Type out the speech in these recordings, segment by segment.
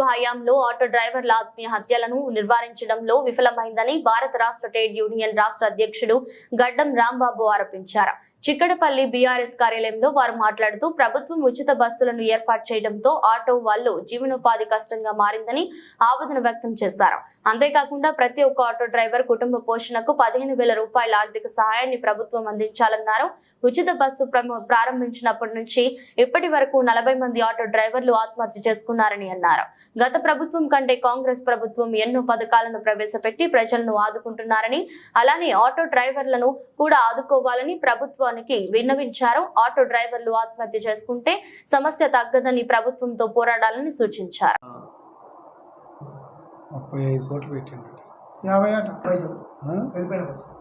హయాంలో ఆటో డ్రైవర్ల ఆత్మీయ హత్యలను నివారించడంలో విఫలమైందని భారత రాష్ట్ర ట్రేడ్ యూనియన్ రాష్ట్ర అధ్యక్షుడు గడ్డం రాంబాబు ఆరోపించారు. చిక్కడపల్లి బీఆర్ఎస్ కార్యాలయంలో వారు మాట్లాడుతూ ప్రభుత్వం ఉచిత బస్సులను ఏర్పాటు చేయడంతో ఆటో వాళ్లు జీవనోపాధి కష్టంగా మారిందని ఆవేదన వ్యక్తం చేశారు. అంతేకాకుండా ప్రతి ఒక్క ఆటో డ్రైవర్ కుటుంబ పోషణకు 15,000 రూపాయల ఆర్థిక సహాయాన్ని ప్రభుత్వం అందించాలన్నారు. ఉచిత బస్సు ప్రారంభించినప్పటి నుంచి ఇప్పటి వరకు 40 మంది ఆటో డ్రైవర్లు ఆత్మహత్య చేసుకున్నారని అన్నారు. గత ప్రభుత్వం కంటే కాంగ్రెస్ ప్రభుత్వం ఎన్నో పథకాలను ప్రవేశపెట్టి ప్రజలను ఆదుకుంటున్నారని, అలానే ఆటో డ్రైవర్లను కూడా ఆదుకోవాలని ప్రభుత్వానికి విన్నవించారు. ఆటో డ్రైవర్లు ఆత్మహత్య చేసుకుంటే సమస్య తగ్గదని ప్రభుత్వంతో పోరాడాలని సూచించారు. 35 కోట్లు పెట్టిండు. 50 పైసలు వెళ్ళిపోయిన పైసలు.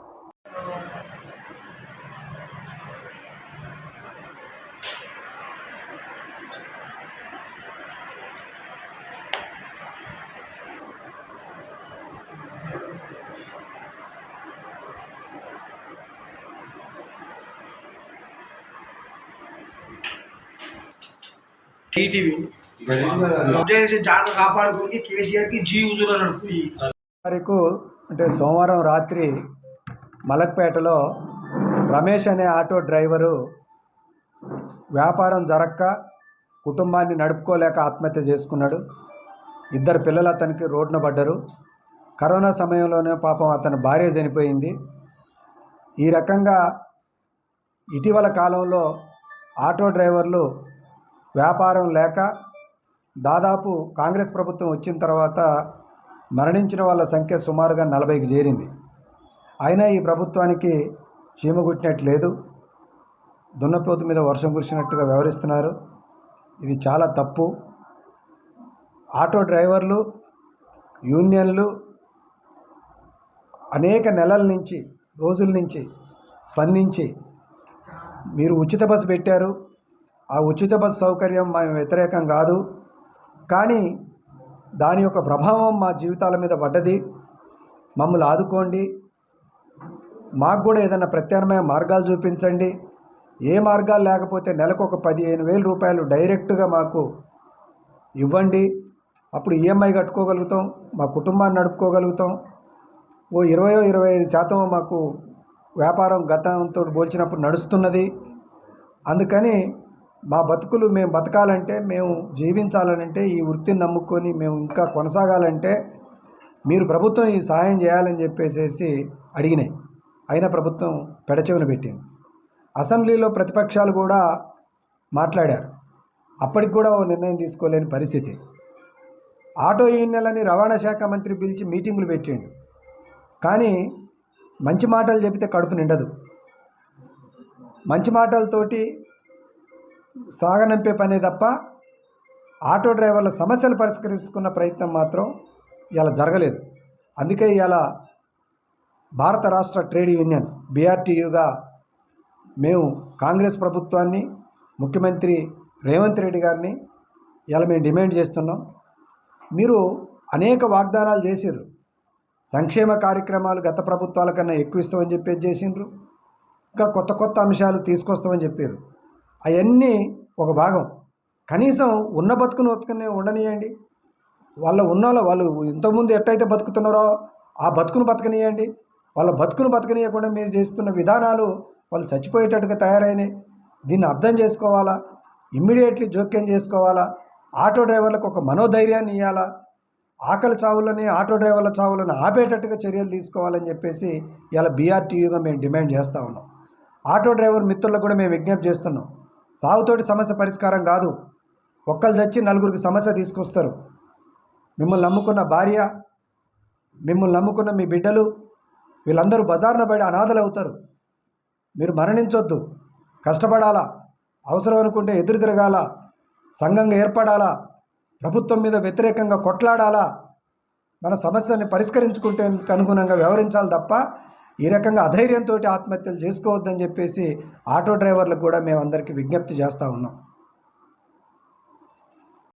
అంటే సోమవారం రాత్రి మలక్పేటలో రమేష్ అనే ఆటో డ్రైవరు వ్యాపారం జరక్క కుటుంబాన్ని నడుపుకోలేక ఆత్మహత్య చేసుకున్నాడు. 2 పిల్లలు అతనికి రోడ్డున పడ్డారు. కరోనా సమయంలోనే పాపం అతని భార్య చనిపోయింది. ఈ రకంగా ఇటీవల కాలంలో ఆటో డ్రైవర్లు వ్యాపారం లేక దాదాపు కాంగ్రెస్ ప్రభుత్వం వచ్చిన తర్వాత మరణించిన వాళ్ళ సంఖ్య సుమారుగా 40కి చేరింది. అయినా ఈ ప్రభుత్వానికి చీమ కుట్టినట్లేదు. దున్నపోతు మీద వర్షం కురిసినట్టుగా వ్యవహరిస్తున్నారు. ఇది చాలా తప్పు. ఆటో డ్రైవర్లు యూనియన్లు అనేక నెలల నుంచి రోజుల నుంచి స్పందించి మీరు ఉచిత బస్సు పెట్టారు, ఆ ఉచిత బస్సు సౌకర్యం మేము వ్యతిరేకం కాదు, కానీ దాని యొక్క ప్రభావం మా జీవితాల మీద పడ్డది, మమ్మల్ని ఆదుకోండి, మాకు కూడా ఏదైనా ప్రత్యామ్నాయ మార్గాలు చూపించండి, ఏ మార్గాలు లేకపోతే నెలకు ఒక 15,000 రూపాయలు డైరెక్ట్గా మాకు ఇవ్వండి, అప్పుడు ఈఎంఐ కట్టుకోగలుగుతాం, మా కుటుంబాన్ని నడుపుకోగలుగుతాం, ఓ 20-25% మాకు వ్యాపారం గతంతో పోల్చినప్పుడు నడుస్తున్నది. అందుకని మా బతుకులు మేము బతకాలంటే, మేము జీవించాలనంటే, ఈ వృత్తిని నమ్ముకొని మేము ఇంకా కొనసాగాలంటే మీరు ప్రభుత్వం ఈ సహాయం చేయాలని చెప్పేసి అడిగినాయి. అయినా ప్రభుత్వం పెడచెవిన పెట్టింది. అసెంబ్లీలో ప్రతిపక్షాలు కూడా మాట్లాడారు. అప్పటికి కూడా ఓ నిర్ణయం తీసుకోలేని పరిస్థితి. ఆటో యూనియన్లని రవాణా శాఖ మంత్రి పిలిచి మీటింగులు పెట్టిండు. కానీ మంచి మాటలు చెబితే కడుపు నిండదు. మంచి మాటలతోటి సాగనంపే పనే తప్ప ఆటో డ్రైవర్ల సమస్యలు పరిష్కరించుకున్న ప్రయత్నం మాత్రం ఇలా జరగలేదు. అందుకే ఇలా భారత రాష్ట్ర ట్రేడ్ యూనియన్ బీఆర్టీయూగా మేము కాంగ్రెస్ ప్రభుత్వాన్ని, ముఖ్యమంత్రి రేవంత్ రెడ్డి గారిని ఇలా మేము డిమాండ్ చేస్తున్నాం. మీరు అనేక వాగ్దానాలు చేసిర్రు. సంక్షేమ కార్యక్రమాలు గత ప్రభుత్వాల కన్నా ఎక్కువ ఇస్తామని చెప్పేసి చేసిండ్రు. ఇంకా కొత్త కొత్త అంశాలు తీసుకొస్తామని చెప్పారు. అవన్నీ ఒక భాగం. కనీసం ఉన్న బతుకుని ఉండనియండి. వాళ్ళు ఇంతకుముందు ఎట్టయితే బతుకుతున్నారో ఆ బతుకును బతకనియండి. వాళ్ళ బతుకును బతకనియకుండా మీరు చేస్తున్న విధానాలు వాళ్ళు చచ్చిపోయేటట్టుగా తయారైనాయి. దీన్ని అర్థం చేసుకోవాలా, ఇమ్మీడియట్లీ జోక్యం చేసుకోవాలా, ఆటో డ్రైవర్లకు ఒక మనోధైర్యాన్ని ఇవ్వాలా, ఆకలి చావులని ఆటో డ్రైవర్ల చావులను ఆపేటట్టుగా చర్యలు తీసుకోవాలని చెప్పేసి ఇలా బీఆర్టీయూగా మేము డిమాండ్ చేస్తూ ఉన్నాం. ఆటో డ్రైవర్ మిత్రులకు కూడా మేము విజ్ఞప్తి చేస్తున్నాం. సాగుతోటి సమస్య పరిష్కారం కాదు. ఒక్కళ్ళు చచ్చి 4గురికి సమస్య తీసుకొస్తారు. మిమ్మల్ని నమ్ముకున్న భార్య, మిమ్మల్ని నమ్ముకున్న మీ బిడ్డలు, వీళ్ళందరూ బజార్న పడి అనాథలు అవుతారు. మీరు మరణించొద్దు, కష్టపడాలా, అవసరం అనుకుంటే ఎదురు తిరగాల, సంఘంగా ఏర్పడాలా, ప్రభుత్వం మీద వ్యతిరేకంగా కొట్లాడాలా, మన సమస్యని పరిష్కరించుకుంటే అనుగుణంగా వ్యవహరించాలి తప్ప ఈ రకంగా అధైర్యంతో ఆత్మహత్యలు చేసుకోవద్దని చెప్పేసి ఆటో డ్రైవర్లకు కూడా మేము అందరికీ విజ్ఞప్తి చేస్తూ ఉన్నాం.